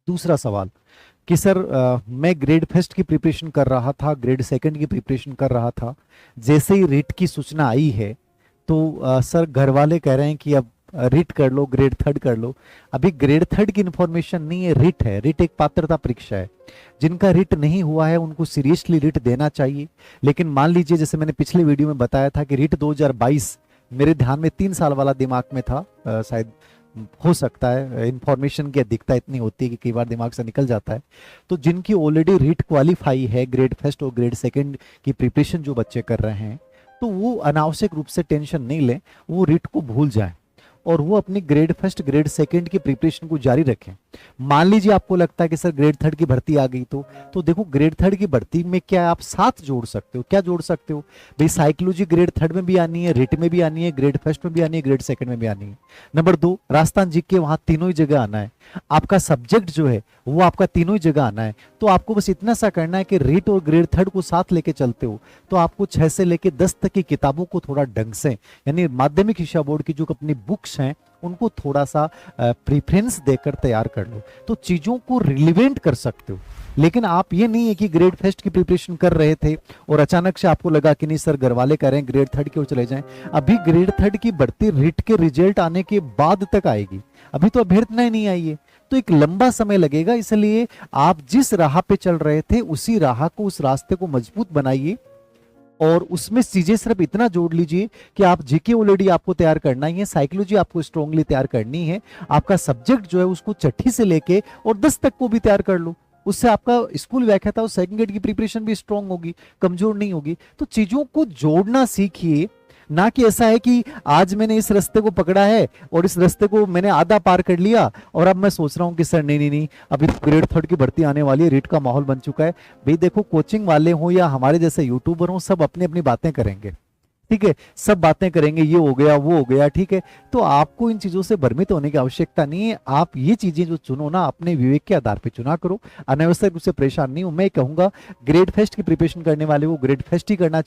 दूसरा सवाल कि सर मैं ग्रेड फर्स्ट की प्रिपरेशन कर रहा था, ग्रेड सेकंड की प्रिपरेशन कर रहा था, जैसे ही रिट की सूचना आई है तो सर घर वाले कह रहे हैं कि अब रिट कर लो, ग्रेड थर्ड कर लो। अभी ग्रेड थर्ड की इंफॉर्मेशन नहीं है, रिट है। रिट एक पात्रता परीक्षा है। जिनका रिट नहीं हुआ है उनको सीरियसली रिट देना चाहिए। लेकिन मान लीजिए, जैसे मैंने पिछले वीडियो में बताया था कि रिट 2022 मेरे ध्यान में 3 साल वाला दिमाग में था, शायद हो सकता है, इंफॉर्मेशन की अधिकता इतनी होती है कि कई बार दिमाग से निकल जाता है। तो जिनकी ऑलरेडी रीट क्वालिफाई है, ग्रेड फर्स्ट और ग्रेड सेकंड की प्रिपरेशन जो बच्चे कर रहे हैं, तो वो अनावश्यक रूप से टेंशन नहीं लें, वो रीट को भूल जाएं और वो अपनी ग्रेड फर्स्ट ग्रेड सेकंड की प्रिपरेशन को जारी रखें। मान लीजिए आपको लगता है कि सर ग्रेड थर्ड की भर्ती आ गई, तो देखो ग्रेड थर्ड की भर्ती में क्या आप साथ जोड़ सकते हो, क्या जोड़ सकते हो भाई। साइकोलॉजी ग्रेड थर्ड में भी आनी है, रिट में भी आनी है, ग्रेड फर्स्ट में भी आनी है, ग्रेड सेकंड में भी आनी है। नंबर 2, राजस्थान जी के वहां तीनों ही जगह आना है। आपका सब्जेक्ट जो है वो आपका तीनों ही जगह आना है। तो आपको बस इतना सा करना है कि रिट और ग्रेड थर्ड को साथ लेके चलते हो तो आपको 6 से लेके 10 तक की किताबों को थोड़ा ढंग से, यानी माध्यमिक शिक्षा बोर्ड की जो अपनी बुक्स हैं उनको थोड़ा सा प्रेफरेंस देकर तैयार कर लो, तो चीजों को रिलेवेंट कर सकते हो। लेकिन आप ये नहीं है कि ग्रेड फर्स्ट की प्रिपरेशन कर रहे थे और अचानक से आपको लगा कि नहीं सर घर वाले कह रहे हैं ग्रेड थर्ड की ओर चले जाएं। अभी ग्रेड थर्ड की बढ़ती रिट के रिजल्ट आने के बाद तक आएगी, अभी तो अभ्यर्थना ही नहीं आई है, तो एक लंबा समय लगेगा। इसलिए आप जिस राह पे चल रहे थे उसी राह को, उस रास्ते को मजबूत बनाइए और उसमें चीजें सिर्फ इतना जोड़ लीजिए कि आप जीके ऑलरेडी आपको तैयार करना ही है, साइकोलॉजी आपको स्ट्रांगली तैयार करनी है, आपका सब्जेक्ट जो है उसको छठी से लेके और 10 तक को भी तैयार कर लो। उससे आपका स्कूल व्याख्याता और सेकंड ग्रेड की प्रिपरेशन भी स्ट्रांग होगी, कमजोर नहीं होगी। तो चीजों को जोड़ना सीखिए, ना कि ऐसा है कि आज मैंने इस रास्ते को पकड़ा है और इस रास्ते को मैंने आधा पार कर लिया और अब मैं सोच रहा हूं कि सर नहीं नहीं नहीं, अभी ग्रेड थर्ड की भर्ती आने वाली है, रीट का माहौल बन चुका है। भाई देखो, कोचिंग वाले हो या हमारे जैसे यूट्यूबर हो, सब अपनी अपनी बातें करेंगे, ठीक है, सब बातें करेंगे, ये हो गया वो हो गया, ठीक है। तो आपको इन चीजों से भ्रमित होने की आवश्यकता नहीं है। आप ये चीजें जो चुनो ना, अपने विवेक के आधार पर चुना करो, अनावश्यक रूप से परेशान नहीं हूं। मैं कहूंगा ग्रेड फर्स्ट की प्रिपरेशन करने वाले को ग्रेड फर्स्ट ही करना